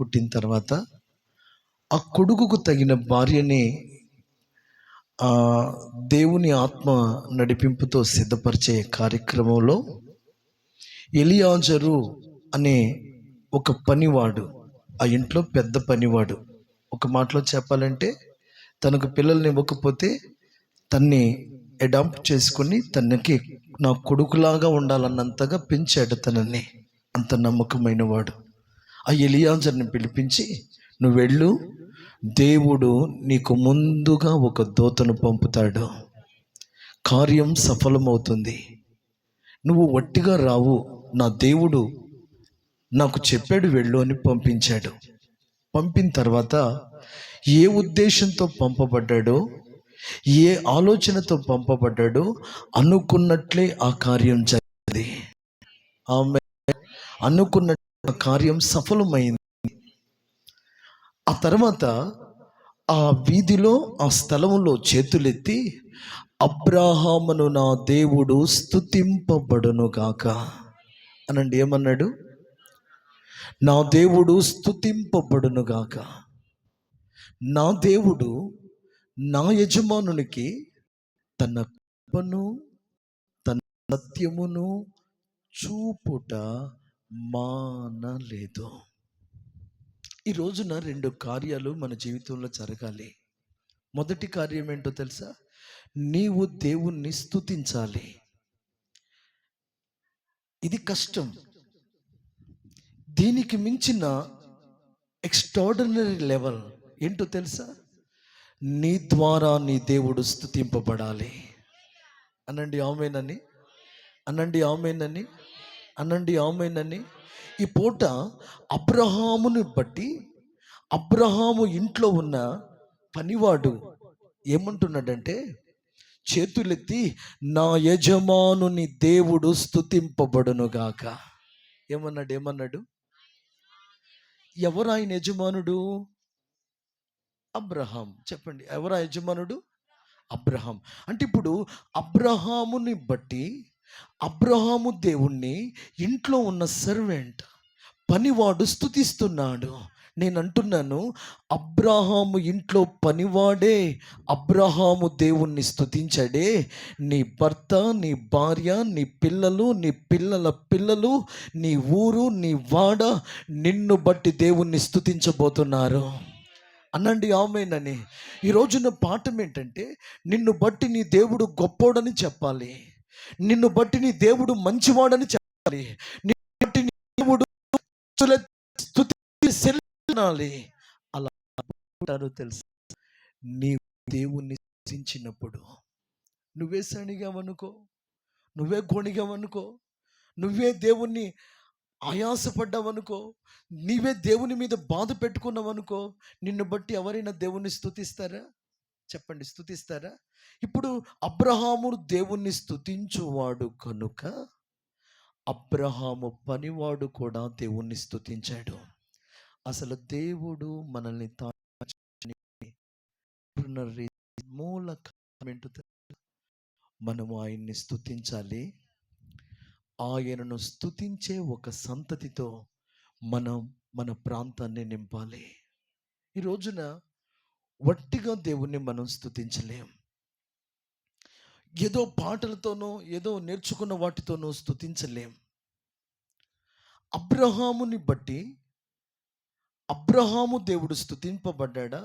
పుట్టిన తర్వాత ఆ కొడుకుకు తగిన భార్యని ఆ దేవుని ఆత్మ నడిపింపుతో సిద్ధపరిచే కార్యక్రమంలో ఎలియాజరు అనే ఒక పనివాడు, ఆ ఇంట్లో పెద్ద పనివాడు, ఒక మాటలో చెప్పాలంటే తనకు పిల్లల్ని ఇవ్వకపోతే తన్ని అడాప్ట్ చేసుకుని తనకి నా కొడుకులాగా ఉండాలన్నంతగా పెంచాడు తనని. అంత నమ్మకమైన వాడు. ఆ ఎలియాజర్ని పిలిపించి, నువ్వు వెళ్ళు, దేవుడు నీకు ముందుగా ఒక దూతను పంపుతాడు, కార్యం సఫలమవుతుంది, నువ్వు వట్టిగా రావు, నా దేవుడు నాకు చెప్పాడు వెళ్ళు అని పంపించాడు. పంపిన తర్వాత ఏ ఉద్దేశంతో పంపబడ్డాడో, ఏ ఆలోచనతో పంపబడ్డాడో అనుకున్నట్లే ఆ కార్యం జరిగింది. ఆమె అనుకున్న కార్యం సఫలమైంది. ఆ తర్వాత ఆ వీధిలో, ఆ స్థలంలో చేతులెత్తి, అబ్రాహామును నా దేవుడు స్తుతింపబడును గాక అనండి. ఏమన్నాడు? నా దేవుడు స్తుతింపబడును గాక. నా దేవుడు నా యజమానునికి తన కృపను, తన సత్యమును చూపుట మానలేదు. ఈ రోజున 2 కార్యాలు మన జీవితంలో జరగాలి. మొదటి కార్యం ఏంటో తెలుసా? నీవు దేవుణ్ణి స్తుతించాలి. ఇది కష్టం. దీనికి మించిన ఎక్స్ట్రాడినరీ లెవెల్ ఏంటో తెలుసా? నీ ద్వారా నీ దేవుడు స్తుతింపబడాలి. అనండి ఆమేనని, అనండి ఆమేనని, అనండి ఆమేనని. ఈ పూట అబ్రహాముని బట్టి, అబ్రహాము ఇంట్లో ఉన్న పనివాడు ఏమంటున్నాడంటే, చేతులెత్తి నా యజమానుని దేవుడు స్తుతింపబడును గాక. ఏమన్నాడు? ఎవరు ఆయన యజమానుడు? అబ్రహాం. చెప్పండి, ఎవరు ఆ యజమానుడు? అబ్రహాం. అంటే ఇప్పుడు అబ్రహాముని బట్టి, అబ్రహాము దేవుణ్ణి ఇంట్లో ఉన్న సర్వెంట్, పనివాడు స్తుతిస్తున్నాడు. నేను అంటున్నాను, అబ్రహాము ఇంట్లో పనివాడే అబ్రహాము దేవుణ్ణి స్తుతించాడే, నీ భర్త, నీ భార్య, నీ పిల్లలు, నీ పిల్లల పిల్లలు, నీ ఊరు, నీ వాడ నిన్ను బట్టి దేవుణ్ణి స్తుతించబోతున్నారు. అనండి ఆమేనని. ఈ రోజున పాఠం ఏంటంటే, నిన్ను బట్టి నీ దేవుడు గొప్పోడని చెప్పాలి, నిన్ను బట్టి నీ దేవుడు మంచివాడని చెప్పాలి, నిన్ను బట్టి నీ దేవుడు స్తుతించాలి. అలా అంటారు తెలుసా? నీ దేవుణ్ణి స్తుతించినప్పుడు నువ్వే సణిగావనుకో, నువ్వే గొణిగావనుకో, నువ్వే దేవుణ్ణి ఆయాసపడ్డావనుకో, నీవే దేవుని మీద బాధ పెట్టుకున్నావనుకో, నిన్ను బట్టి ఎవరైనా దేవుణ్ణి స్తుతిస్తారా? చెప్పండి, స్తుతిస్తారా? ఇప్పుడు అబ్రహాము దేవుణ్ణి స్తుతించువాడు కనుక అబ్రహాము పనివాడు కూడా దేవుణ్ణి స్తుతించాడు. అసలు దేవుడు మనల్ని మూల మనము ఆయన్ని స్తుతించాలి. ఆయనను స్తుతించే ఒక సంతతితో మనం మన ప్రాంతాన్ని నింపాలి. ఈ రోజున వట్టిగా దేవుణ్ణి మనం స్తుతించలేం. ఏదో పాటలతోనో, ఏదో నేర్చుకున్న వాటితోనో స్తుతించలేం. అబ్రహాముని బట్టి అబ్రహాము దేవుడు స్తుతింపబడ్డా,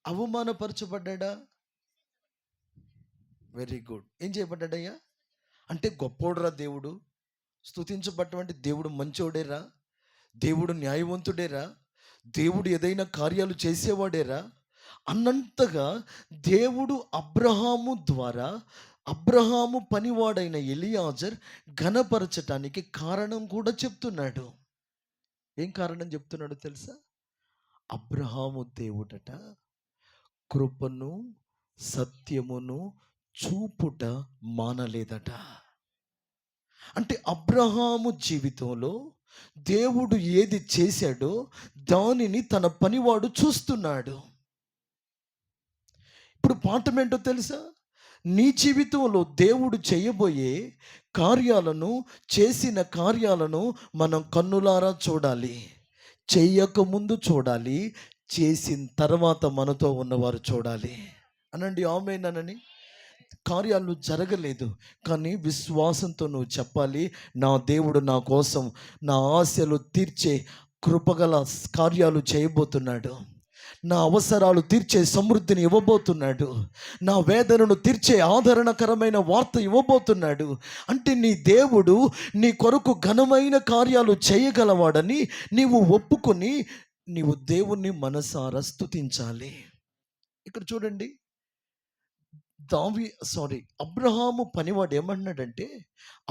అవమానపరచబడ్డా? Very good. ఏం చేయబడ్డాడయ్యా? అంటే గొప్పోడురా దేవుడు, స్తుతించబడ్డమంటే దేవుడు మంచోడేరా, దేవుడు న్యాయవంతుడేరా, దేవుడు ఏదైనా కార్యాలు చేసేవాడేరా అన్నంతగా దేవుడు అబ్రహాము ద్వారా, అబ్రహాము పనివాడైన ఎలియాజర్ ఘనపరచటానికి కారణం కూడా చెప్తున్నాడు. ఏం కారణం చెప్తున్నాడో తెలుసా? అబ్రహాము దేవుడట కృపను, సత్యమును చూపుట మానలేదట. అంటే అబ్రహాము జీవితంలో దేవుడు ఏది చేశాడో దానిని తన పనివాడు చూస్తున్నాడు. ఇప్పుడు పాఠం ఏంటో తెలుసా? నీ జీవితంలో దేవుడు చేయబోయే కార్యాలను, చేసిన కార్యాలను మనం కన్నులారా చూడాలి. చెయ్యకముందు చూడాలి, చేసిన తర్వాత మనతో ఉన్నవారు చూడాలి. అనండి ఆమేనని. కార్యాలు జరగలేదు, కానీ విశ్వాసంతో నువ్వు చెప్పాలి, నా దేవుడు నా కోసం నా ఆశలు తీర్చే కృపగల కార్యాలు చేయబోతున్నాడు, నా అవసరాలు తీర్చే సమృద్ధిని ఇవ్వబోతున్నాడు, నా వేదనను తీర్చే ఆదరణకరమైన వార్త ఇవ్వబోతున్నాడు. అంటే నీ దేవుడు నీ కొరకు ఘనమైన కార్యాలు చేయగలవాడని నీవు ఒప్పుకొని నీవు దేవుణ్ణి మనసారా స్తుతించాలి. ఇక్కడ చూడండి, అబ్రహాము పనివాడు ఏమన్నాడంటే,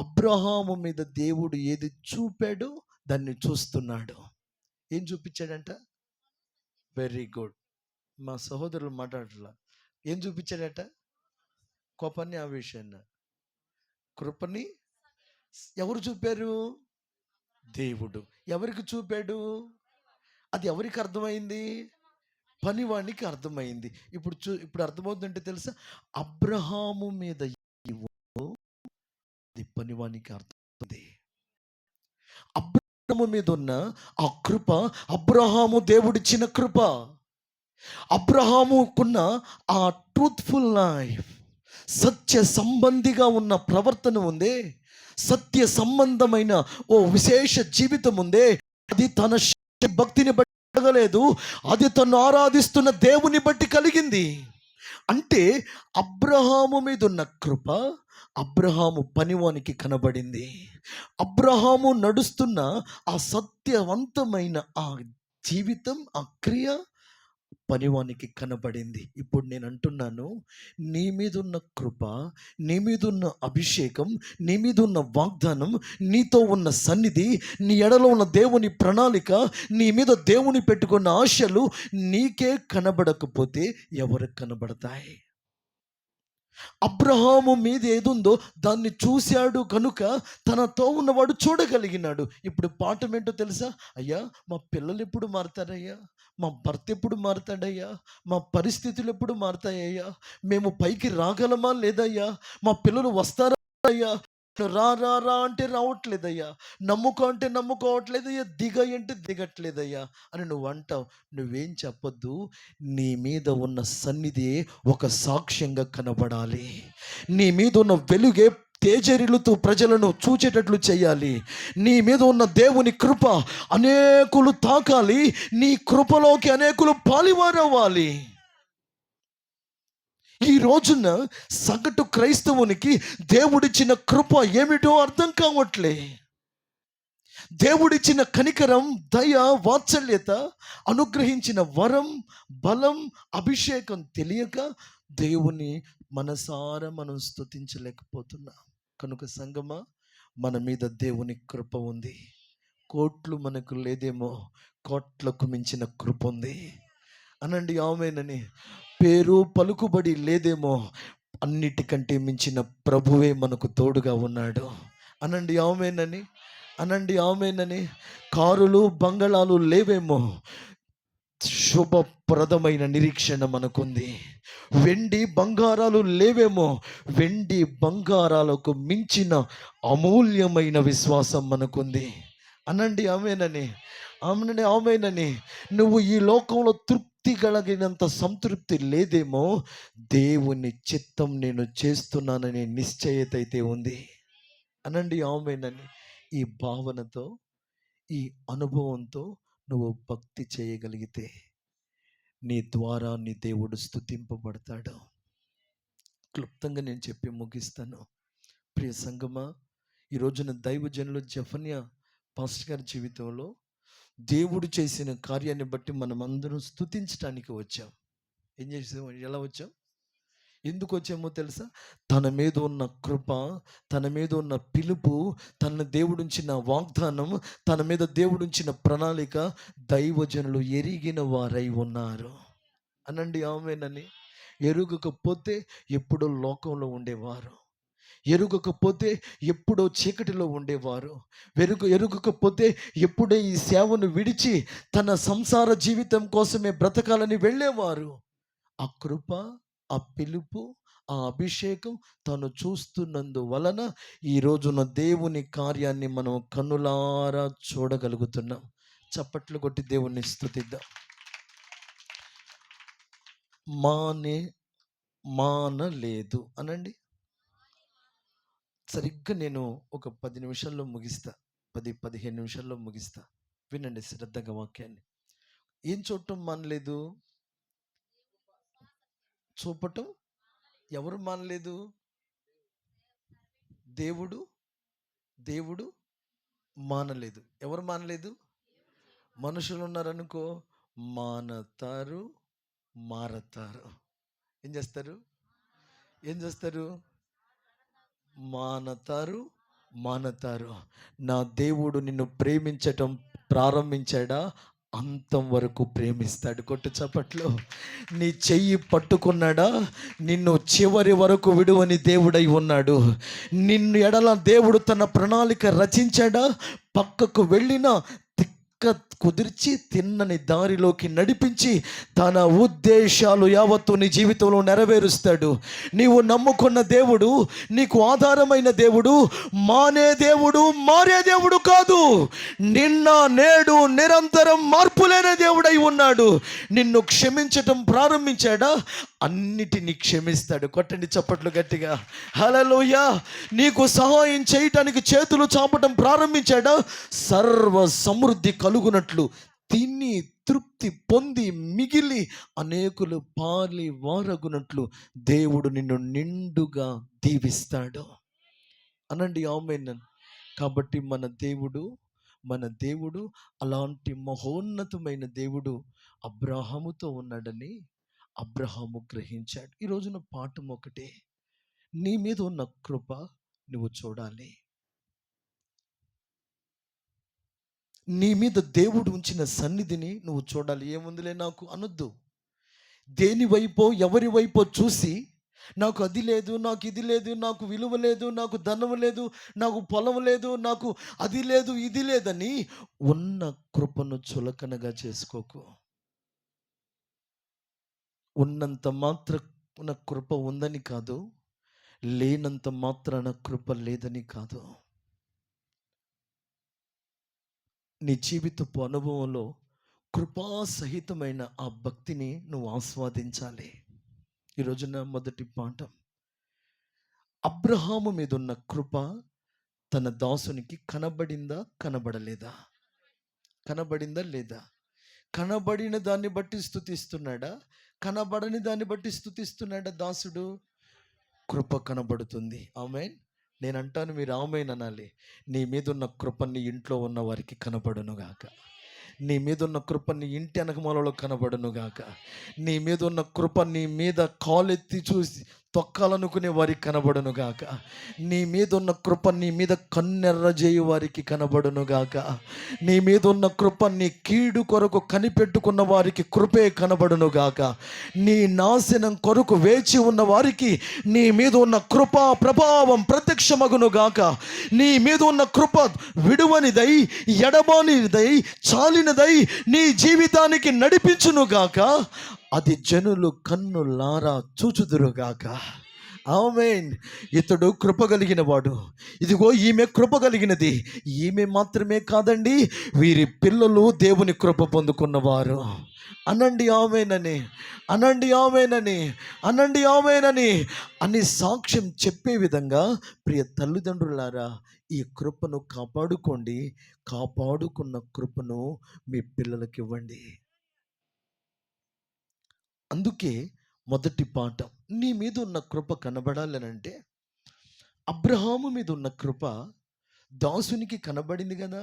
అబ్రహాము మీద దేవుడు ఏది చూపాడో దాన్ని చూస్తున్నాడు. ఏం చూపించాడంట? Very good. మా సహోదరులు మాట్లాడలా. ఏం చూపించాడట? కోపాన్ని, ఆవేశాన్ని, కృపని. ఎవరు చూపారు? దేవుడు. ఎవరికి చూపాడు? అది ఎవరికి అర్థమైంది? పనివానికి అర్థమైంది. ఇప్పుడు అర్థమవుతుందంటే తెలుసా, అబ్రహాము మీద అది పనివానికి అర్థమైంది. అబ్రహాము మీద ఉన్న ఆ కృప అబ్రహాము దేవుడిచ్చిన కృప. అబ్రహాముకున్న ఆ ట్రూత్ఫుల్ లైఫ్, సత్య సంబంధిగా ఉన్న ప్రవర్తన ఉందే, సత్య సంబంధమైన ఓ విశేష జీవితం ఉందే, అది తన భక్తిని బట్టి కలగలేదు, అది తను ఆరాధిస్తున్న దేవుని బట్టి కలిగింది. అంటే అబ్రహాము మీద ఉన్న కృప అబ్రహాము పనివానికి కనబడింది. అబ్రహాము నడుస్తున్న ఆ సత్యవంతమైన ఆ జీవితం, ఆ క్రియ పనివానికి కనబడింది. ఇప్పుడు నేను అంటున్నాను, నీ మీద ఉన్న కృప, నీ మీద ఉన్న అభిషేకం, నీ మీద ఉన్న వాగ్దానం, నీతో ఉన్న సన్నిధి, నీ ఎడలో ఉన్న దేవుని ప్రణాళిక, నీ మీద దేవుని పెట్టుకున్న ఆశలు నీకే కనబడకపోతే ఎవరికి కనబడతాయి? అబ్రహాము మీద ఏదుందో దాన్ని చూశాడు కనుక తనతో ఉన్నవాడు చూడగలిగినాడు. ఇప్పుడు పాఠం ఏంటో తెలుసా? అయ్యా, మా పిల్లలు ఎప్పుడు మారుతారయ్యా, మా భర్త ఎప్పుడు మారుతాడయ్యా, మా పరిస్థితులు ఎప్పుడు మారుతాయ్యా, మేము పైకి రాగలమా లేదయ్యా, మా పిల్లలు వస్తారా అయ్యా, రా రా రా అంటే రావట్లేదయ్యా, నమ్ముకో అంటే నమ్ముకోవట్లేదయ్యా, దిగయ్య అంటే దిగట్లేదయ్యా అని నువ్వు అంటావు. నువ్వేం చెప్పొద్దు, నీ మీద ఉన్న సన్నిధి ఒక సాక్ష్యంగా కనబడాలి. నీ మీద ఉన్న వెలుగే తేజరిల్లుతూ ప్రజలను చూచేటట్లు చేయాలి. నీ మీద ఉన్న దేవుని కృప అనేకులు తాకాలి, నీ కృపలోకి అనేకులు పాలివారవ్వాలి. ఈ రోజున సగటు క్రైస్తవునికి దేవుడిచ్చిన కృప ఏమిటో అర్థం కావట్లే. దేవుడిచ్చిన కనికరం, దయ, వాత్సల్యత, అనుగ్రహించిన వరం, బలం, అభిషేకం తెలియక దేవుని మనసారా మనం స్తుతించలేకపోతున్నాం. కనుక సంగమా, మన మీద దేవుని కృప ఉంది. కోట్లు మనకు లేదేమో, కోట్లకు మించిన కృప ఉంది. అనండి ఆమేనని. పేరు పలుకుబడి లేదేమో, అన్నిటికంటే మించిన ప్రభువే మనకు తోడుగా ఉన్నాడు. అనండి ఆమేనని. అనండి ఆమేనని. కారులు బంగళాలు లేవేమో, శుభప్రదమైన నిరీక్షణ మనకుంది. వెండి బంగారాలు లేవేమో, వెండి బంగారాలకు మించిన అమూల్యమైన విశ్వాసం మనకుంది. అనండి ఆమేనని. ఆమెనని ఆమెనని. నువ్వు ఈ లోకంలో తృప్తి కలిగినంత సంతృప్తి లేదేమో, దేవుని చిత్తం నేను చేస్తున్నాననే నిశ్చయత అయితే ఉంది. అనండి ఆమెనని. ఈ భావనతో, ఈ అనుభవంతో నువ్వు భక్తి చేయగలిగితే నీ ద్వారా నీ దేవుడు స్తుతింపబడతాడు. క్లుప్తంగా నేను చెప్పి ముగిస్తాను. ప్రియ సంగమా, ఈ రోజున దైవజనులు జెఫన్యా పాస్టర్ గారి జీవితంలో దేవుడు చేసిన కార్యాన్ని బట్టి మనం అందరం స్తుతించడానికి వచ్చాం. ఏం చేసాం? ఎలా వచ్చాం? ఎందుకు వచ్చామో తెలుసా? తన మీద ఉన్న కృప, తన మీద ఉన్న పిలుపు, తన దేవుడుంచిన వాగ్దానం, తన మీద దేవుడుంచిన ప్రణాళిక దైవజనులు ఎరిగిన వారై ఉన్నారు. అనండి ఆమేనని. ఎరుగకపోతే ఎప్పుడో లోకంలో ఉండేవారు, ఎరుగకపోతే ఎప్పుడో చీకటిలో ఉండేవారు, ఎరుగకపోతే ఎప్పుడో ఈ సేవను విడిచి తన సంసార జీవితం కోసమే బ్రతకాలని వెళ్ళేవారు. ఆ కృప, ఆ పిలుపు, ఆ అభిషేకం తను చూస్తున్నందువలన ఈ రోజున దేవుని కార్యాన్ని మనం కన్నులారా చూడగలుగుతున్నాం. చప్పట్లు కొట్టి దేవుణ్ణి స్తుతిద్దాం. మానే మానలేదు అనండి. సరిగ్గా నేను ఒక 10 నిమిషాల్లో ముగిస్తా. 15 నిమిషాల్లో ముగిస్తా. వినండి శ్రద్ధగా వాక్యాన్ని. ఏం చూడటం మానలేదు? చూపటం ఎవరు మానలేదు? దేవుడు దేవుడు మానలేదు. ఎవరు మానలేదు? మనుషులు ఉన్నారనుకో, మానతారు, మారతారు. ఏం చేస్తారు? ఏం చేస్తారు? మానతారు, మానతారు. నా దేవుడు నిన్ను ప్రేమించటం ప్రారంభించాడా, అంతం వరకు ప్రేమిస్తాడు. కొట్టు చప్పట్లో. నీ చెయ్యి పట్టుకున్నాడా, నిన్ను చివరి వరకు విడువని దేవుడై ఉన్నాడు. నిన్ను ఎడల దేవుడు తన ప్రణాళిక రచించాడా, పక్కకు వెళ్ళిన కుదిర్చి తిన్నని దారిలోకి నడిపించి తన ఉద్దేశాలు యావత్తు నీ జీవితంలో నెరవేరుస్తాడు. నీవు నమ్ముకున్న దేవుడు, నీకు ఆధారమైన దేవుడు మానే దేవుడు, మారే దేవుడు కాదు. నిన్న నేడు నిరంతరం మార్పులేని దేవుడై ఉన్నాడు. నిన్ను క్షమించటం ప్రారంభించాడా, అన్నిటినీ క్షమిస్తాడు. కొట్టండి చప్పట్లు గట్టిగా. హల్లెలూయా. నీకు సహాయం చేయటానికి చేతులు చాపటం ప్రారంభించాడా, సర్వ సమృద్ధి కలుగునట్లు తిని తృప్తి పొంది మిగిలి అనేకులు పాలి వారగునట్లు దేవుడు నిన్ను నిండుగా దీవిస్తాడు. అనండి ఆమేన్. కాబట్టి మన దేవుడు అలాంటి మహోన్నతమైన దేవుడు అబ్రాహాముతో ఉన్నాడని అబ్రహాము గ్రహించాడు. ఈ రోజున పాఠం ఒకటే, నీ మీద ఉన్న కృప నువ్వు చూడాలి. నీ మీద దేవుడు ఉంచిన సన్నిధిని నువ్వు చూడాలి. ఏముందిలే నాకు అనొద్దు. దేని వైపో ఎవరి వైపో చూసి నాకు అది లేదు, నాకు ఇది లేదు, నాకు విలువ లేదు, నాకు ధనం లేదు, నాకు పొలం లేదు, నాకు అది లేదు ఇది లేదని ఉన్న కృపను చులకనగా చేసుకోకు. ఉన్నంత మాత్రాన కృప ఉందని కాదు, లేనంత మాత్రాన కృప లేదని కాదు. నీ జీవితపు అనుభవంలో కృపాసహితమైన ఆ భక్తిని నువ్వు ఆస్వాదించాలి. ఈరోజున మొదటి పాఠం, అబ్రహాము మీద ఉన్న కృప తన దాసునికి కనబడిందా కనబడలేదా? కనబడిందా లేదా? కనబడిన దాన్ని బట్టి స్తుతిస్తున్నాడా, కనబడని దాన్ని బట్టి స్తుతిస్తున్నాడా దాసుడు? కృప కనబడుతుంది. ఆమేన్. నేను అంటాను, మీరు ఆమేన్ అనాలి. నీ మీద ఉన్న కృప నీ ఇంట్లో ఉన్న వారికి కనబడును గాక. నీ మీద ఉన్న కృప నీ ఇంటి వెనకమాలలో కనబడును గాక. నీ మీద ఉన్న కృప నీ మీద కాలెత్తి చూసి తొక్కాలనుకునే వారికి కనబడును గాక. నీ మీద ఉన్న కృప నీ మీద కన్నెర్ర చేయు వారికి కనబడును గాక. నీ మీద ఉన్న కృప నీ కీడు కొరకు కనిపెట్టుకున్న వారికి కృపే కనబడును గాక. నీ నాశనం కొరకు వేచి ఉన్న వారికి నీ మీద ఉన్న కృప ప్రభావం ప్రత్యక్షమగును గాక. నీ మీద ఉన్న కృప విడువనిదై ఎడబానిదై చాలినదై నీ జీవితానికి నడిపించును గాక. అది జనులు కన్నులారా చూచుదురుగాక. ఆమేన్. ఇతడు కృప కలిగిన వాడు, ఇదిగో ఈమె కృప కలిగినది. ఈమె మాత్రమే కాదండి, వీరి పిల్లలు దేవుని కృప పొందుకున్నవారు. అనండి ఆమేనని, అనండి ఆమేనని, అనండి ఆమేనని అని సాక్ష్యం చెప్పే విధంగా ప్రియ తల్లిదండ్రులారా, ఈ కృపను కాపాడుకోండి. కాపాడుకున్న కృపను మీ పిల్లలకి ఇవ్వండి. అందుకే మొదటి పాఠం, నీ మీద ఉన్న కృప కనబడాలనంటే అబ్రహాము మీద ఉన్న కృప దాసునికి కనబడింది కదా.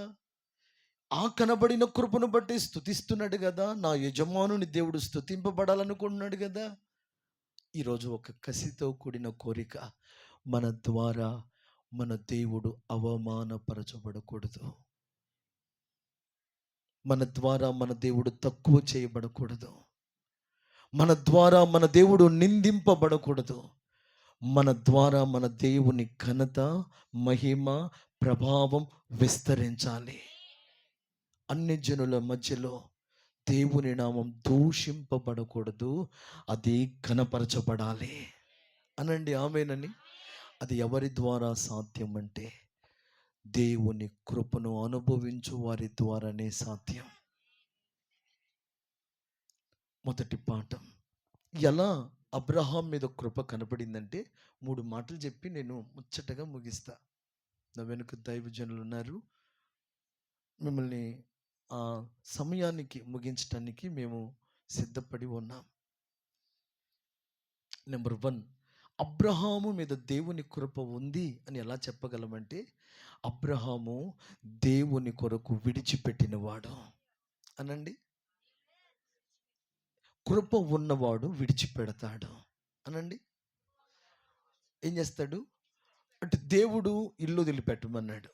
ఆ కనబడిన కృపను బట్టి స్తుతిస్తున్నాడు కదా. నా యజమానుని దేవుడు స్తుతింపబడాలనుకుంటున్నాడు కదా. ఈరోజు ఒక కసితో కూడిన కోరిక, మన ద్వారా మన దేవుడు అవమానపరచబడకూడదు. మన ద్వారా మన దేవుడు తక్కువ చేయబడకూడదు. మన ద్వారా మన దేవుడు నిందింపబడకూడదు. మన ద్వారా మన దేవుని ఘనత, మహిమ, ప్రభావం విస్తరించాలి. అన్ని జనుల మధ్యలో దేవుని నామం దూషింపబడకూడదు, అది ఘనపరచబడాలి. అనండి ఆమేనని. అది ఎవరి ద్వారా సాధ్యం అంటే దేవుని కృపను అనుభవించు వారి ద్వారానే సాధ్యం. మొదటి పాఠం, ఎలా అబ్రహాం మీద కృప కనపడిందంటే 3 మాటలు చెప్పి నేను ముచ్చటగా ముగిస్తా. నా వెనుక దైవజనులు ఉన్నారు. మిమ్మల్ని ఆ సమయానికి ముగించటానికి మేము సిద్ధపడి ఉన్నాం. నెంబర్ 1, అబ్రహాము మీద దేవుని కృప ఉంది అని ఎలా చెప్పగలమంటే, అబ్రహాము దేవుని కొరకు విడిచిపెట్టినవాడు అనండి. కృప ఉన్నవాడు విడిచిపెడతాడు అనండి. ఏం చేస్తాడు అంటే, దేవుడు ఇల్లు వదిలిపెట్టమన్నాడు,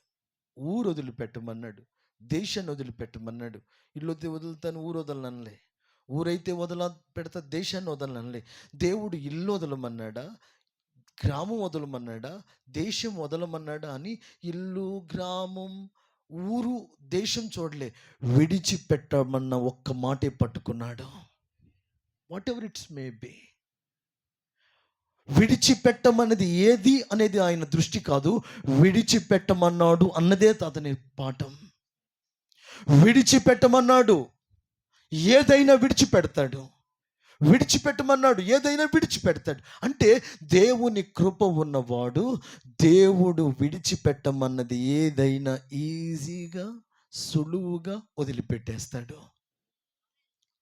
ఊరు వదిలిపెట్టమన్నాడు, దేశాన్ని వదిలిపెట్టమన్నాడు. ఇల్లు వదులుతాను, ఊరు వదలనలే. ఊరైతే పెడతా, దేశాన్ని వదలనలే. దేవుడు ఇల్లు వదలమన్నాడా, గ్రామం వదలమన్నాడా, దేశం వదలమన్నాడా అని ఇల్లు, గ్రామం, ఊరు, దేశం చూడలే. విడిచిపెట్టమన్న ఒక్క మాటే పట్టుకున్నాడు. Whatever it's maybe. విడిచిపెట్టమన్నది ఏది అనేది ఆయన దృష్టి కాదు, విడిచిపెట్టమన్నాడు అన్నదే అతని పాఠం. విడిచిపెట్టమన్నాడు, ఏదైనా విడిచిపెడతాడు. విడిచిపెట్టమన్నాడు, ఏదైనా విడిచిపెడతాడు. అంటే దేవుని కృప ఉన్నవాడు దేవుడు విడిచిపెట్టమన్నది ఏదైనా ఈజీగా, సులువుగా వదిలిపెట్టేస్తాడు.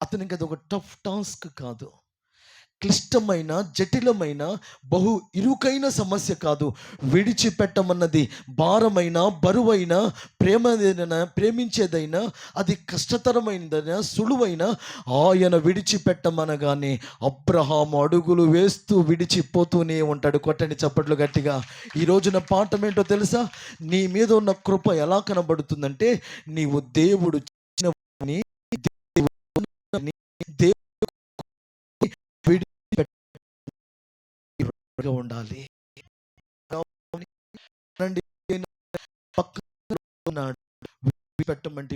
అతనికి అది ఒక టఫ్ టాస్క్ కాదు, క్లిష్టమైన, జటిలమైన, బహు ఇరుకైన సమస్య కాదు. విడిచిపెట్టమన్నది భారమైన, బరువైన, ప్రేమించేదైనా, అది కష్టతరమైనదైనా, సులువైన, ఆయన విడిచిపెట్టమనగానే అబ్రహాము అడుగులు వేస్తూ విడిచిపోతూనే ఉంటాడు. కొట్టండి చప్పట్లు గట్టిగా. ఈ రోజున పాఠం ఏంటో తెలుసా? నీ మీద ఉన్న కృప ఎలా కనబడుతుందంటే, నీవు దేవుడు ఉండాలి. పెట్టమంటే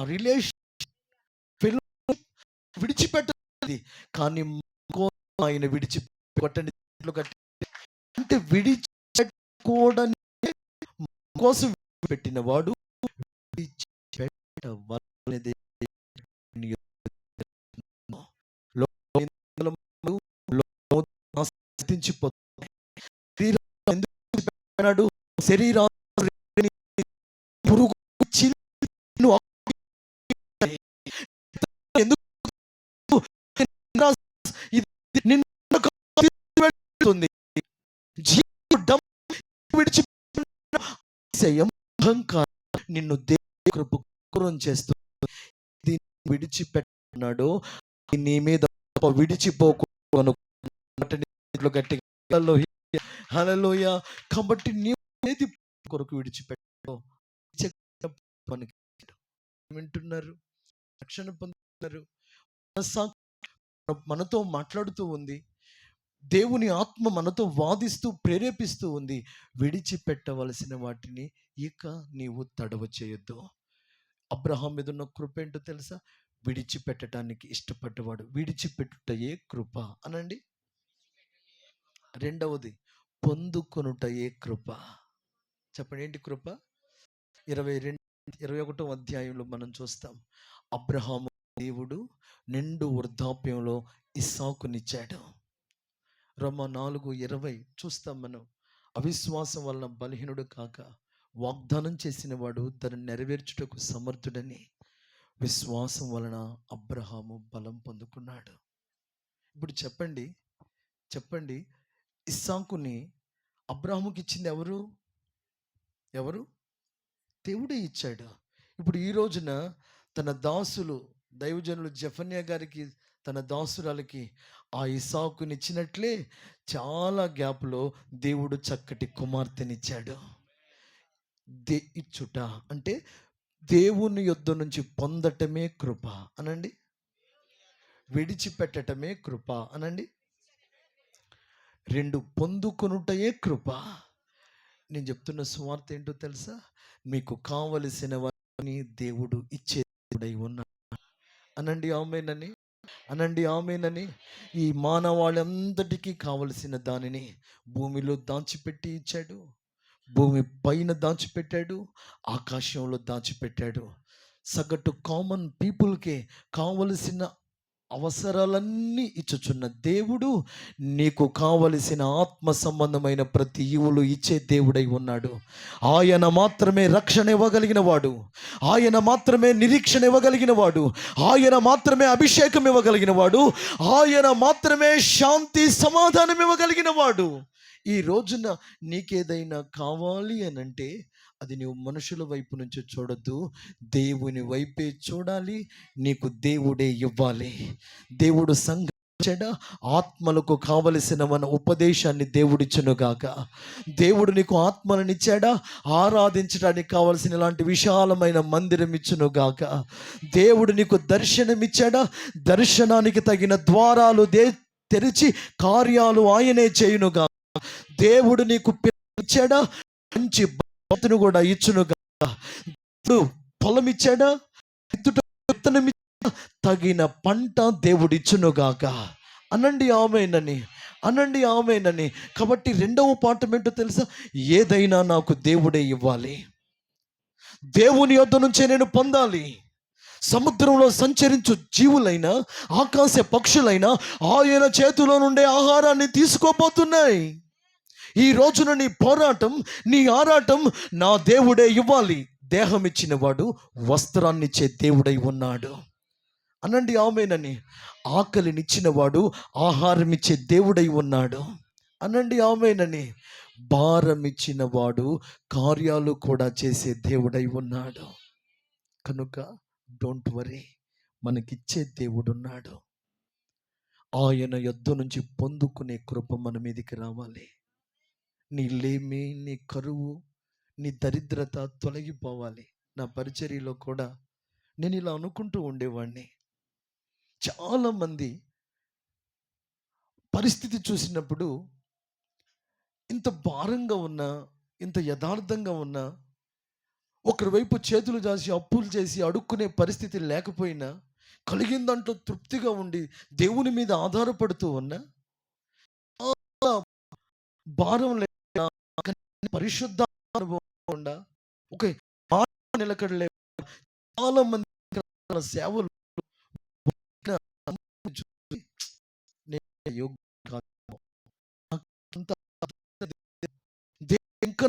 రిలేషన్ విడిచిపెట్టది, కానీ ఆయన విడిచిపెట్టండి అంటే విడిచిపెట్టుకోవడానికి కోసం పెట్టిన వాడు శరీరా పురుగు నిన్ను కృపం చేస్తూ విడిచిపెట్టున్నాడు. నీ మీద విడిచిపోకూడదు గట్టిగా హల్లెలూయా. కాబట్టి నీవు ఏది కొరకు విడిచిపెట్టావు? వింటున్నారు, రక్షణ పొందుతున్నారు, మనతో మాట్లాడుతూ ఉంది, దేవుని ఆత్మ మనతో వాదిస్తూ ప్రేరేపిస్తూ ఉంది. విడిచిపెట్టవలసిన వాటిని ఇక నీవు తడవ చేయొద్దు. అబ్రహాం మీద ఉన్న కృప ఏంటో తెలుసా? విడిచిపెట్టడానికి ఇష్టపడ్డవాడు. విడిచిపెట్టుటయే కృప అనండి. రెండవది, పొందుకొనుటయే కృప. చెప్పండి, ఏంటి కృప? 21వ అధ్యాయంలో మనం చూస్తాం, అబ్రహాము దేవుడు నిండు వృద్ధాప్యంలో ఇస్సాకునిచ్చాడు. రోమా 4:20 చూస్తాం మనం. అవిశ్వాసం వలన బలహీనుడు కాక వాగ్దానం చేసిన వాడు దాన్ని నెరవేర్చుటకు సమర్థుడని విశ్వాసం వలన అబ్రహాము బలం పొందుకున్నాడు. ఇప్పుడు చెప్పండి, ఇస్సాకుని అబ్రహాముకి ఇచ్చింది ఎవరు? దేవుడే ఇచ్చాడు. ఇప్పుడు ఈ రోజున తన దాసులు, దైవజనులు జెఫన్యా గారికి, తన దాసురాలకి ఆ ఇస్సాకునిచ్చినట్లే చాలా గ్యాప్లో దేవుడు చక్కటి కుమార్తెనిచ్చాడు. ఇచ్చుట అంటే దేవుని యొద్ద నుంచి పొందటమే కృప అనండి. విడిచిపెట్టటమే కృప అనండి. రెండు, పొందుకొనుటయే కృప. నేను చెప్తున్న సువార్త ఏంటో తెలుసా? మీకు కావలసినవన్నీ దేవుడు ఇచ్చే దేవుడై ఉన్నాడు. అనండి ఆమేనని. అనండి ఆమేనని. ఈ మానవాళంతటికీ కావలసిన దానిని భూమిలో దాచిపెట్టి ఇచ్చాడు. భూమి పైన దాచిపెట్టాడు, ఆకాశంలో దాచిపెట్టాడు. సగటు కామన్ పీపుల్కే కావలసిన అవసరాలన్నీ ఇచ్చుచున్న దేవుడు నీకు కావలసిన ఆత్మ సంబంధమైన ప్రతి ఈవులు ఇచ్చే దేవుడై ఉన్నాడు. ఆయన మాత్రమే రక్షణ ఇవ్వగలిగిన వాడు, ఆయన మాత్రమే నిరీక్షణ ఇవ్వగలిగిన వాడు, ఆయన మాత్రమే అభిషేకం ఇవ్వగలిగిన వాడు, ఆయన మాత్రమే శాంతి సమాధానం ఇవ్వగలిగిన వాడు. ఈ రోజున నీకేదైనా కావాలి అని అంటే అది నువ్వు మనుషుల వైపు నుంచి చూడొద్దు, దేవుని వైపే చూడాలి. నీకు దేవుడే ఇవ్వాలి. దేవుడు సంఘ ఆత్మలకు కావలసిన మన ఉపదేశాన్ని దేవుడిచ్చునుగాక. దేవుడు నీకు ఆత్మలను ఇచ్చాడా, ఆరాధించడానికి కావలసిన ఇలాంటి విశాలమైన మందిరం ఇచ్చునుగాక. దేవుడు నీకు దర్శనం ఇచ్చాడా, దర్శనానికి తగిన ద్వారాలు తెరిచి కార్యాలు ఆయనే చేయునుగా. దేవుడు నీకు ఇచ్చాడా, మంచి బతును కూడా ఇచ్చునుగా. పొలం ఇచ్చాడా, విత్తనం తగిన పంట దేవుడు ఇచ్చునుగాక. అనండి ఆమేనని. అనండి ఆమేనని. కాబట్టి రెండవ పాఠం ఏంటో తెలుసా? ఏదైనా నాకు దేవుడే ఇవ్వాలి, దేవుని యొద్ద నుంచే నేను పొందాలి. సముద్రంలో సంచరించు జీవులైనా ఆకాశ పక్షులైనా ఆయన చేతిలో నుండే ఆహారాన్ని తీసుకోబోతున్నాయి. ఈ రోజున నీ పోరాటం, నీ ఆరాటం నా దేవుడే ఇవ్వాలి. దేహం ఇచ్చిన వాడు వస్త్రాన్ని ఇచ్చే దేవుడై ఉన్నాడు. అనండి ఆమేనని. ఆకలినిచ్చిన వాడు ఆహారం ఇచ్చే దేవుడై ఉన్నాడు. అనండి ఆమేనని. భారం ఇచ్చిన వాడు కార్యాలు కూడా చేసే దేవుడై ఉన్నాడు. కనుక డోంట్ వరీ, మనకిచ్చే దేవుడున్నాడు. ఆయన యొద్ద నుంచి పొందుకునే కృప మన మీదకి రావాలి. నీ లేమి, నీ కరువు, నీ దరిద్రత తొలగిపోవాలి. నా పరిచర్యలో కూడా నేను ఇలా అనుకుంటూ ఉండేవాడిని. చాలామంది పరిస్థితి చూసినప్పుడు ఇంత భారంగా ఉన్నా, ఇంత యథార్థంగా ఉన్నా, ఒకరి వైపు చేతులు జాసి అప్పులు చేసి అడుక్కునే పరిస్థితి లేకపోయినా, కలిగిన దాంట్లో తృప్తిగా ఉండి దేవుని మీద ఆధారపడుతూ ఉన్నా, భారం లేక పరిశుద్ధ అనుభవం ఒక నిలకడలే చాలా మంది సేవలు ఇంకా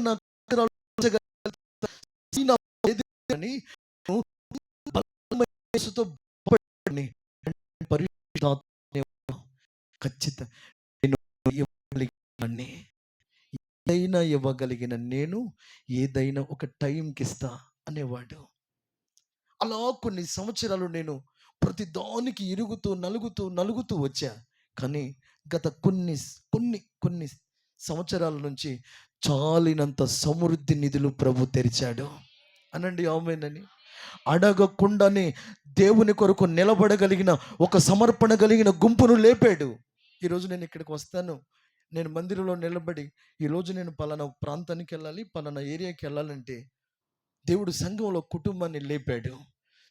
ఖచ్చితంగా ఏదైనా ఇవ్వగలిగిన నేను ఏదైనా ఒక టైంకి ఇస్తా అనేవాడు. అలా కొన్ని సంవత్సరాలు నేను ప్రతి దానికి ఇరుగుతూ నలుగుతూ వచ్చా. కానీ గత కొన్ని కొన్ని కొన్ని సంవత్సరాల నుంచి చాలినంత సమృద్ధి నిధులు ప్రభు తెరిచాడు. అనండి ఆమేనని. అడగకుండానే దేవుని కొరకు నిలబడగలిగిన ఒక సమర్పణ కలిగిన గుంపును లేపాడు. ఈరోజు నేను ఇక్కడికి వస్తాను, నేను మందిరంలో నిలబడి ఈరోజు నేను పలానా ప్రాంతానికి వెళ్ళాలి, పలానా ఏరియాకి వెళ్ళాలంటే దేవుడు సంఘంలో కుటుంబాన్ని లేపాడు.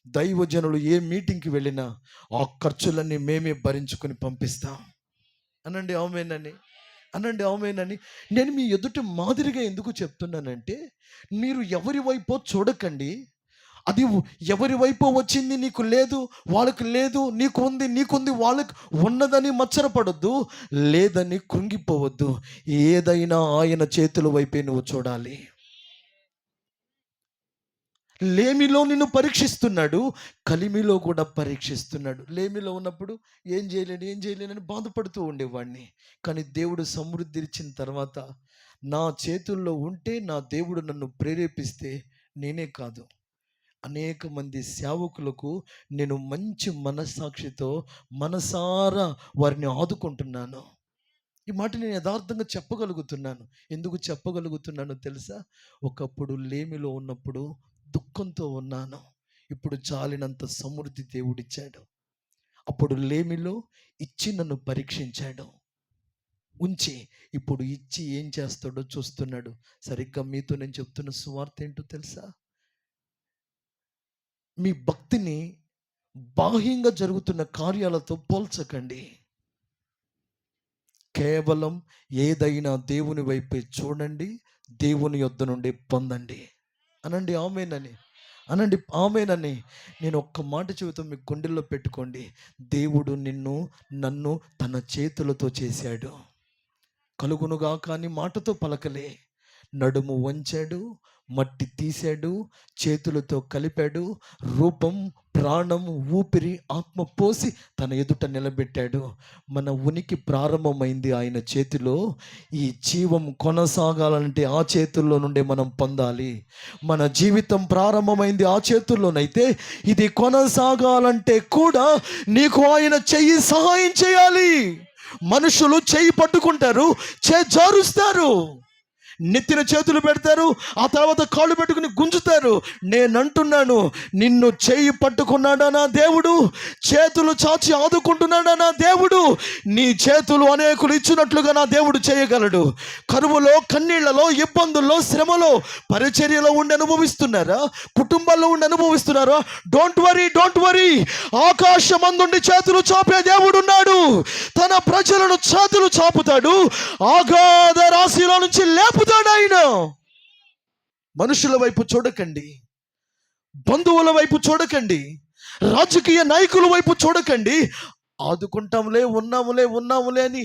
దైవజనులు ఏ మీటింగ్కి వెళ్ళినా ఆ ఖర్చులన్నీ మేమే భరించుకొని పంపిస్తాం. అనండి ఆమేనని. అనండి ఆమేనని. నేను మీ ఎదుట మాదిరిగా ఎందుకు చెప్తున్నానంటే, మీరు ఎవరి వైపో చూడకండి. అది ఎవరి వైపు వచ్చింది నీకు లేదు, వాళ్ళకి లేదు, నీకుంది వాళ్ళకి ఉన్నదని మచ్చరపడొద్దు, లేదని కృంగిపోవద్దు. ఏదైనా ఆయన చేతుల వైపే నువ్వు చూడాలి. లేమిలో నిన్ను పరీక్షిస్తున్నాడు, కలిమిలో కూడా పరీక్షిస్తున్నాడు. లేమిలో ఉన్నప్పుడు ఏం చేయలేనని బాధపడుతూ ఉండేవాడిని. కానీ దేవుడు సమృద్ధి ఇచ్చిన తర్వాత నా చేతుల్లో ఉంటే, నా దేవుడు నన్ను ప్రేరేపిస్తే, నేనే కాదు అనేక మంది సేవకులకు నేను మంచి మనస్సాక్షితో మనసారా వారిని ఆదుకుంటున్నాను. ఈ మాట నేను యథార్థంగా చెప్పగలుగుతున్నాను. ఎందుకు చెప్పగలుగుతున్నానో తెలుసా? ఒకప్పుడు లేమిలో ఉన్నప్పుడు దుఃఖంతో ఉన్నాను, ఇప్పుడు చాలినంత సమృద్ధి దేవుడిచ్చాడు. అప్పుడు లేమిలో ఇచ్చి నన్ను పరీక్షించాడు, ఉంచి ఇప్పుడు ఇచ్చి ఏం చేస్తాడో చూస్తున్నాడు. సరిగ్గా మీతో నేను చెప్తున్న సువార్త ఏంటో తెలుసా? మీ భక్తిని బాహ్యంగా జరుగుతున్న కార్యాలతో పోల్చకండి. కేవలం ఏదైనా దేవుని వైపే చూడండి, దేవుని యొద్ద నుండి పొందండి. అనండి ఆమేనని, అనండి ఆమేనని. నేను ఒక్క మాట చెబుతాను, మీ గుండెల్లో పెట్టుకోండి. దేవుడు నన్ను తన చేతులతో చేశాడు. కలుగునుగా కానీ మాటతో పలకలే, నడుము వంచాడు, మట్టి తీశాడు, చేతులతో కలిపాడు, రూపం, ప్రాణం, ఊపిరి, ఆత్మ పోసి తన ఎదుట నిలబెట్టాడు. మన ఉనికి ప్రారంభమైంది ఆయన చేతిలో. ఈ జీవం కొనసాగాలంటే ఆ చేతుల్లో నుండే మనం పొందాలి. మన జీవితం ప్రారంభమైంది ఆ చేతుల్లోనైతే ఇది కొనసాగాలంటే కూడా నీకు ఆయన చెయ్యి సహాయం చేయాలి. మనుషులు చేయి పట్టుకుంటారు, జారుస్తారు, నెత్తిన చేతులు పెడతారు, ఆ తర్వాత కాళ్ళు పెట్టుకుని గుంజుతారు. నేనంటున్నాను, నిన్ను చేయి పట్టుకున్నాడా నా దేవుడు, చేతులు చాచి ఆదుకుంటున్నాడా నా దేవుడు. నీ చేతులు అనేకులు ఇచ్చినట్లుగా నా దేవుడు చేయగలడు. కరువులో, కన్నీళ్లలో, ఇబ్బందుల్లో, శ్రమలో, పరిచర్యలో ఉండి అనుభవిస్తున్నారా, కుటుంబాల్లో ఉండి అనుభవిస్తున్నారా? Don't worry. ఆకాశమందుండి చేతులు చాపే దేవుడు ఉన్నాడు. తన ప్రజలను చేతులు చాపుతాడు, ఆగాధ రాశిలో నుంచి లేపుతాడు ఆయన. మనుషుల వైపు చూడకండి, బంధువుల వైపు చూడకండి, రాజకీయ నాయకుల వైపు చూడకండి. ఆదుకుంటాంలే, ఉన్నాములే అని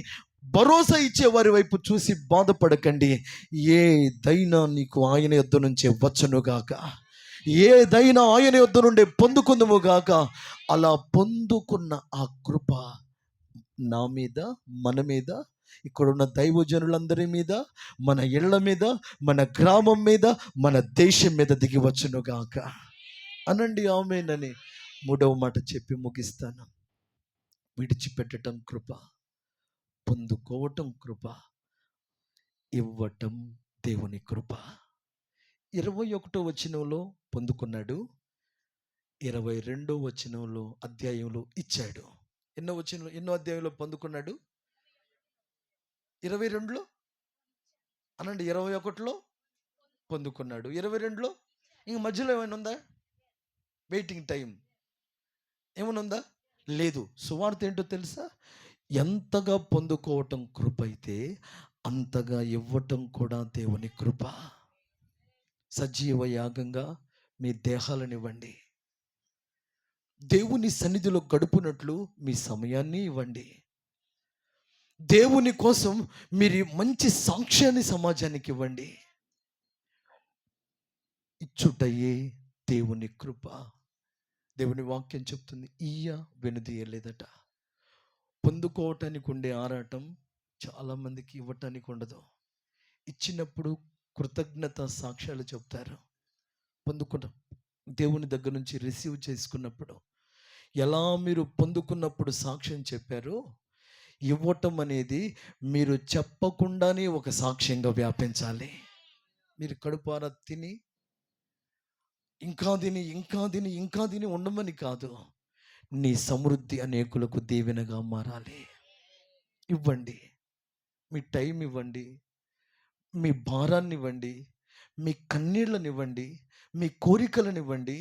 భరోసా ఇచ్చే వారి వైపు చూసి బాధపడకండి. ఏదైనా నీకు ఆయన యొద్ద నుంచే వచ్చునుగాక, ఏదైనా ఆయన యొద్ద నుండే పొందుకుందుముగాక. అలా పొందుకున్న ఆ కృప నా మీద, మన మీద, ఇక్కడున్న దైవజనులందరి మీద, మన ఇళ్ల మీద, మన గ్రామం మీద, మన దేశం మీద దిగి వచ్చునుగాక. అనండి ఆమేనని. మూడవ మాట చెప్పి ముగిస్తాను. విడిచిపెట్టడం కృప, పొందుకోవటం కృప, ఇవ్వటం దేవుని కృప. 21వ వచనంలో పొందుకున్నాడు, 22వ వచనంలో అధ్యాయంలో ఇచ్చాడు. ఎన్నో అధ్యాయంలో పొందుకున్నాడు? 22లో అనండి, 21లో పొందుకున్నాడు, 22లో ఇంక మధ్యలో ఏమైనా ఉందా? వెయిటింగ్ టైం ఏమైనా ఉందా? లేదు. సువార్త ఏంటో తెలుసా? ఎంతగా పొందుకోవటం కృప అయితే అంతగా ఇవ్వటం కూడా దేవుని కృప. సజీవ యాగంగా మీ దేహాలను ఇవ్వండి. దేవుని సన్నిధిలో గడుపునట్లు మీ సమయాన్ని ఇవ్వండి. దేవుని కోసం మీరు మంచి సాక్ష్యాన్ని సమాజానికి ఇవ్వండి. ఇచ్చుటయే దేవుని కృప. దేవుని వాక్యం చెప్తుంది, వెనుదీయలేదట. పొందుకోవటానికి ఉండే ఆరాటం చాలామందికి ఇవ్వటానికి ఉండదు. ఇచ్చినప్పుడు కృతజ్ఞత సాక్ష్యాలు చెప్తారు. పొందుకున్న దేవుని దగ్గర నుంచి రిసీవ్ చేసుకున్నప్పుడు ఎలా మీరు పొందుకున్నప్పుడు సాక్ష్యం చెప్పారో, ఇవ్వటం అనేది మీరు చెప్పకుండానే ఒక సాక్ష్యంగా వ్యాపించాలి. మీరు కడుపారా తిని ఇంకా తిని ఉండమని కాదు, నీ సమృద్ధి అనేకులకు దీవెనగా మారాలి. ఇవ్వండి, మీ టైం ఇవ్వండి, మీ భారాన్ని ఇవ్వండి, మీ కన్నీళ్ళని ఇవ్వండి, మీ కోరికలను ఇవ్వండి.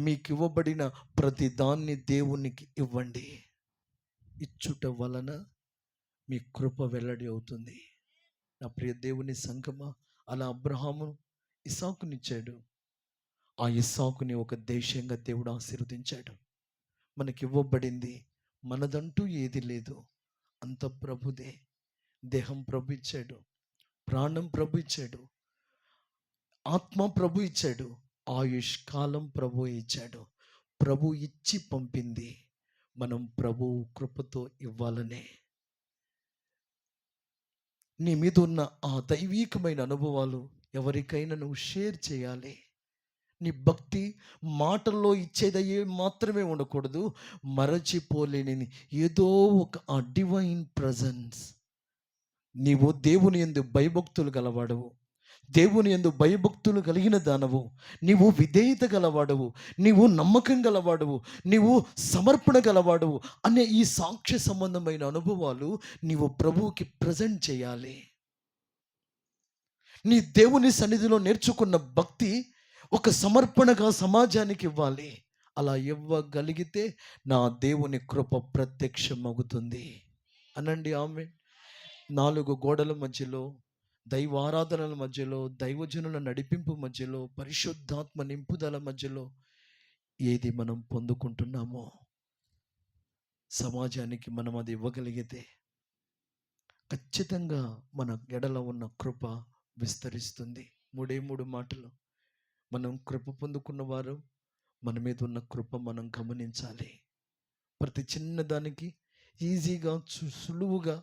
మీకు ఇవ్వబడిన ప్రతి దాన్ని దేవునికి ఇవ్వండి. ఇచ్చుట వలన మీ కృప వెల్లడి అవుతుంది. నా ప్రియ దేవుని సంగమా, అలా అబ్రహాము ఇస్సాకునిచ్చాడు. ఆ ఇస్సాకుని ఒక దేశంగా దేవుడు ఆశీర్వదించాడు. మనకి ఇవ్వబడింది మనదంటూ ఏది లేదు, అంత ప్రభుదే. దేహం ప్రభు ఇచ్చాడు, ప్రాణం ప్రభు ఇచ్చాడు, ఆత్మ ప్రభు ఇచ్చాడు, ఆయుష్ కాలం ప్రభు ఇచ్చాడు. ప్రభు ఇచ్చి పంపింది మనం ప్రభు కృపతో ఇవ్వాలనే. నీ మీద ఉన్న ఆ దైవీకమైన అనుభవాలు ఎవరికైనా నువ్వు షేర్ చేయాలి. నీ భక్తి మాటల్లో ఇచ్చేదయ్యే మాత్రమే ఉండకూడదు, మరచిపోలేని ఏదో ఒక ఆ డివైన్ ప్రజెన్స్. నీవు దేవుని యందు భయభక్తులు గలవాడవు, దేవుని యందు భయభక్తులు కలిగిన దానవు, నీవు విధేయత గలవాడవు, నీవు నమ్మకం గలవాడవు, నీవు సమర్పణ గలవాడవు అనే ఈ సాక్ష్య సంబంధమైన అనుభవాలు నీవు ప్రభువుకి ప్రజెంట్ చేయాలి. నీ దేవుని సన్నిధిలో నేర్చుకున్న భక్తి ఒక సమర్పణగా సమాజానికి ఇవ్వాలి. అలా ఇవ్వగలిగితే నా దేవుని కృప ప్రత్యక్షమవుతుంది. అనండి ఆమె. నాలుగు గోడల మధ్యలో, దైవారాధనల మధ్యలో, దైవజనుల నడిపింపు మధ్యలో, పరిశుద్ధాత్మ నింపుదల మధ్యలో ఏది మనం పొందుకుంటున్నామో సమాజానికి మనం అది ఇవ్వగలిగితే ఖచ్చితంగా మన ఎడల ఉన్న కృప విస్తరిస్తుంది. మూడు మాటలు. మనం కృప పొందుకున్న వారు, మన మీద ఉన్న కృప మనం గమనించాలి. ప్రతి చిన్నదానికి ఈజీగా సులువుగా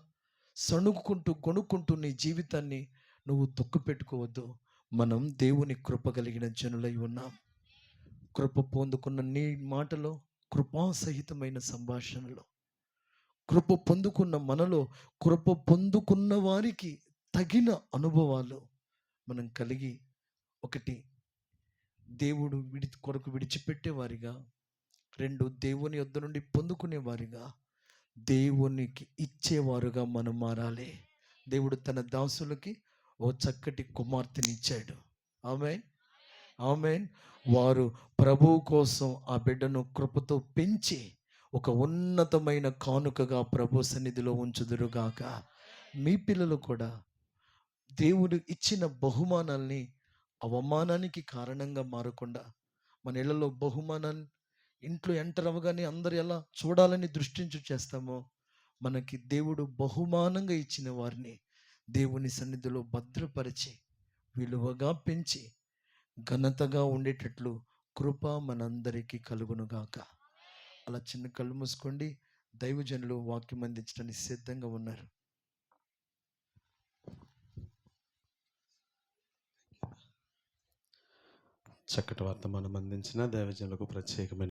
సణుగుకుంటూ కొనుక్కుంటూ నీ జీవితాన్ని నువ్వు తొక్కు పెట్టుకోవద్దు. మనం దేవుని కృప కలిగిన జనులై ఉన్నాం. కృప పొందుకున్న నీ మాటలో, కృపాసహితమైన సంభాషణలో, కృప పొందుకున్న మనలో, కృప పొందుకున్న వారికి తగిన అనుభవాలు మనం కలిగి, ఒకటి దేవుడు కొరకు విడిచిపెట్టేవారిగా, రెండు దేవుని యొద్ద నుండి పొందుకునేవారిగా, దేవునికి ఇచ్చేవారుగా మనం మారాలి. దేవుడు తన దాసులకి ఓ చక్కటి కుమార్తెనిచ్చాడు. ఆమేన్, ఆమేన్. వారు ప్రభువు కోసం ఆ బిడ్డను కృపతో పెంచి ఒక ఉన్నతమైన కానుకగా ప్రభు సన్నిధిలో ఉంచుదురుగాక. మీ పిల్లలు కూడా దేవుడు ఇచ్చిన బహుమానాల్ని అవమానానికి కారణంగా మారకుండా, మన ఇళ్లలో బహుమానాన్ని ఇంట్లో ఎంటర్ అవ్వగానే అందరు ఎలా చూడాలని దృష్టించి చేస్తామో, మనకి దేవుడు బహుమానంగా ఇచ్చిన వారిని దేవుని సన్నిధిలో భద్రపరిచి విలువగా పెంచి ఘనతగా ఉండేటట్లు కృప మనందరికీ కలుగునుగాక. అలా చిన్న కళ్ళు మూసుకోండి. దైవజనులు వాక్యం అందించడానికి సిద్ధంగా ఉన్నారు. చక్కటి వర్తమానం అందించిన దైవజనులకు ప్రత్యేకమైన